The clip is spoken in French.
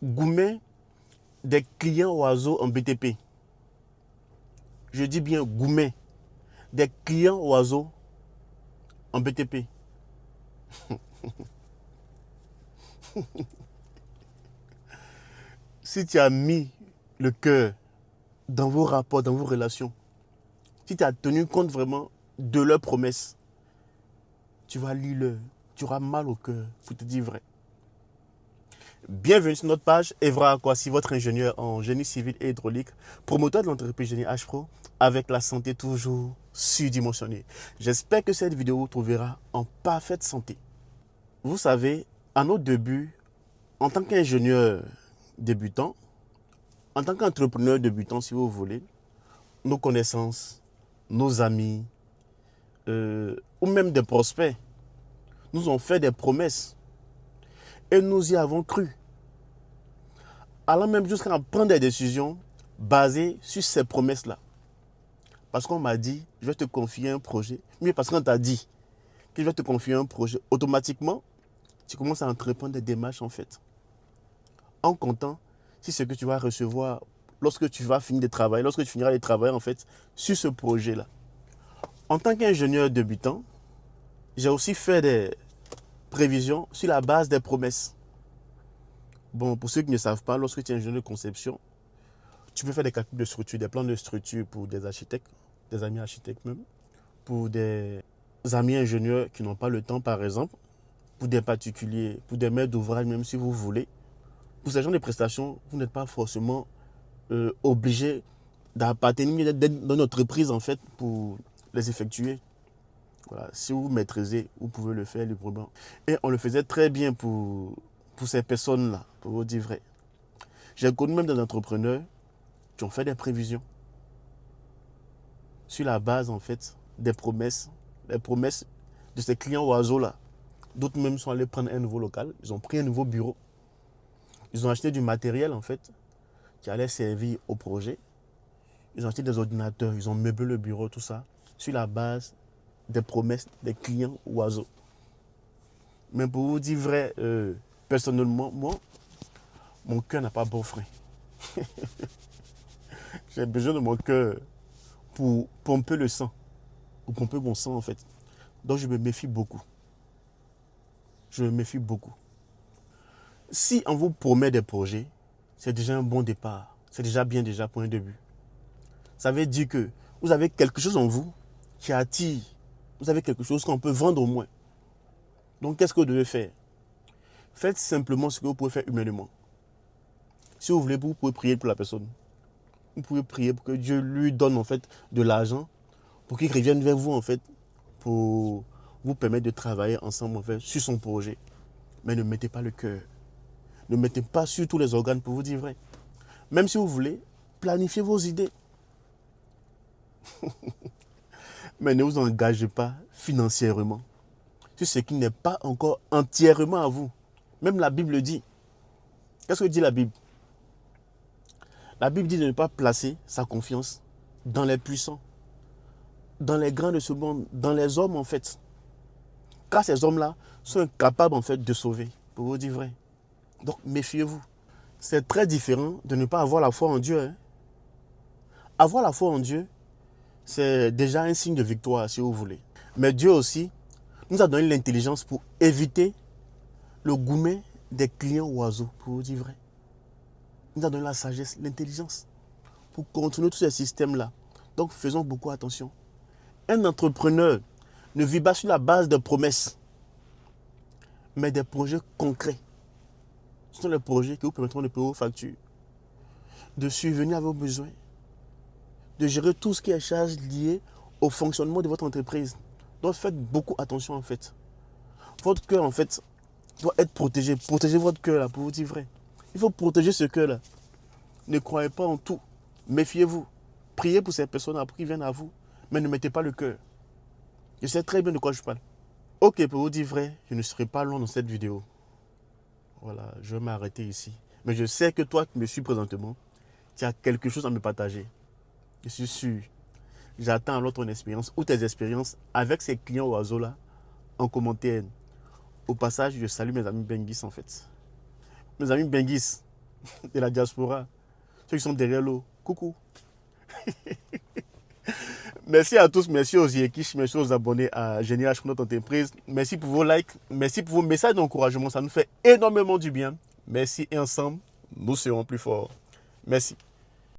Goumet des clients oiseaux en BTP. Je dis bien Goumet des clients oiseaux en BTP. Si tu as mis le cœur dans vos rapports, dans vos relations, si tu as tenu compte vraiment de leurs promesses, tu vas lire leur, tu auras mal au cœur, pour te dire vrai. Bienvenue sur notre page Evra Akwasi, votre ingénieur en génie civil et hydraulique, promoteur de l'entreprise Génie H-Pro, avec la santé toujours surdimensionnée. J'espère que cette vidéo vous trouvera en parfaite santé. Vous savez, à nos débuts, en tant qu'ingénieur débutant, en tant qu'entrepreneur débutant, si vous voulez, nos connaissances, nos amis, ou même des prospects, nous ont fait des promesses et nous y avons cru. Allant même jusqu'à prendre des décisions basées sur ces promesses-là. Parce qu'on m'a dit, je vais te confier un projet. Mais parce qu'on t'a dit que je vais te confier un projet, automatiquement, tu commences à entreprendre des démarches en fait. En comptant si ce que tu vas recevoir lorsque tu vas finir de travailler, lorsque tu finiras de travailler en fait sur ce projet-là. En tant qu'ingénieur débutant, j'ai aussi fait des prévisions sur la base des promesses. Bon, pour ceux qui ne savent pas, lorsque tu es ingénieur de conception, tu peux faire des calculs de structure, des plans de structure pour des architectes, des amis architectes même, pour des amis ingénieurs qui n'ont pas le temps par exemple, pour des particuliers, pour des maîtres d'ouvrage même si vous voulez. Pour ces genre de prestations, vous n'êtes pas forcément obligé d'appartenir d'être dans une entreprise en fait pour les effectuer. Voilà. Si vous maîtrisez, vous pouvez le faire librement. Et on le faisait très bien pour ces personnes-là, pour vous dire vrai. J'ai connu même des entrepreneurs qui ont fait des prévisions sur la base en fait des promesses, les promesses de ces clients oiseaux-là. D'autres même sont allés prendre un nouveau local, ils ont pris un nouveau bureau. Ils ont acheté du matériel en fait qui allait servir au projet. Ils ont acheté des ordinateurs, ils ont meublé le bureau, tout ça, sur la base des promesses des clients oiseaux. Mais pour vous dire vrai, personnellement, moi, mon cœur n'a pas bon frein. J'ai besoin de mon cœur pour pomper le sang, pour pomper mon sang en fait. Donc je me méfie beaucoup. Je me méfie beaucoup. Si on vous promet des projets, c'est déjà un bon départ. C'est déjà bien déjà pour un début. Ça veut dire que vous avez quelque chose en vous qui attire. Vous avez quelque chose qu'on peut vendre au moins. Donc qu'est-ce que vous devez faire? Faites simplement ce que vous pouvez faire humainement. Si vous voulez, vous pouvez prier pour la personne. Vous pouvez prier pour que Dieu lui donne en fait de l'argent pour qu'il revienne vers vous en fait pour vous permettre de travailler ensemble en fait sur son projet. Mais ne mettez pas le cœur. Ne mettez pas sur tous les organes pour vous dire vrai. Même si vous voulez, planifiez vos idées. Mais ne vous engagez pas financièrement sur ce qui n'est pas encore entièrement à vous. Même la Bible dit. Qu'est-ce que dit la Bible? La Bible dit de ne pas placer sa confiance dans les puissants, dans les grands de ce monde, dans les hommes en fait. Car ces hommes-là sont incapables en fait de sauver, pour vous dire vrai. Donc méfiez-vous. C'est très différent de ne pas avoir la foi en Dieu. Hein. Avoir la foi en Dieu, c'est déjà un signe de victoire si vous voulez. Mais Dieu aussi nous a donné l'intelligence pour éviter le goumet des clients oiseaux, pour vous dire vrai. Il nous a donné la sagesse, l'intelligence pour contrôler tous ces systèmes-là. Donc faisons beaucoup attention. Un entrepreneur ne vit pas sur la base de promesses, mais des projets concrets. Ce sont les projets qui vous permettront de payer vos factures, de subvenir à vos besoins, de gérer tout ce qui est charges liées au fonctionnement de votre entreprise. Donc faites beaucoup attention en fait. Votre cœur en fait doit être protégé. Protégez votre cœur là pour vous dire vrai. Il faut protéger ce cœur là. Ne croyez pas en tout. Méfiez-vous. Priez pour ces personnes après qui viennent à vous. Mais ne mettez pas le cœur. Je sais très bien de quoi je parle. Ok, pour vous dire vrai, je ne serai pas long dans cette vidéo. Voilà, je vais m'arrêter ici. Mais je sais que toi qui me suis présentement, tu as quelque chose à me partager. Je suis sûr. J'attends alors ton expérience ou tes expériences avec ces clients oiseaux là en commentaire. Au passage, je salue mes amis Benguis en fait. mes amis Benguis de la diaspora, ceux qui sont derrière l'eau, coucou. Merci à tous, merci aux Yekish, merci aux abonnés à GNH pour notre entreprise. Merci pour vos likes, merci pour vos messages d'encouragement, ça nous fait énormément du bien. Merci et ensemble, nous serons plus forts. Merci.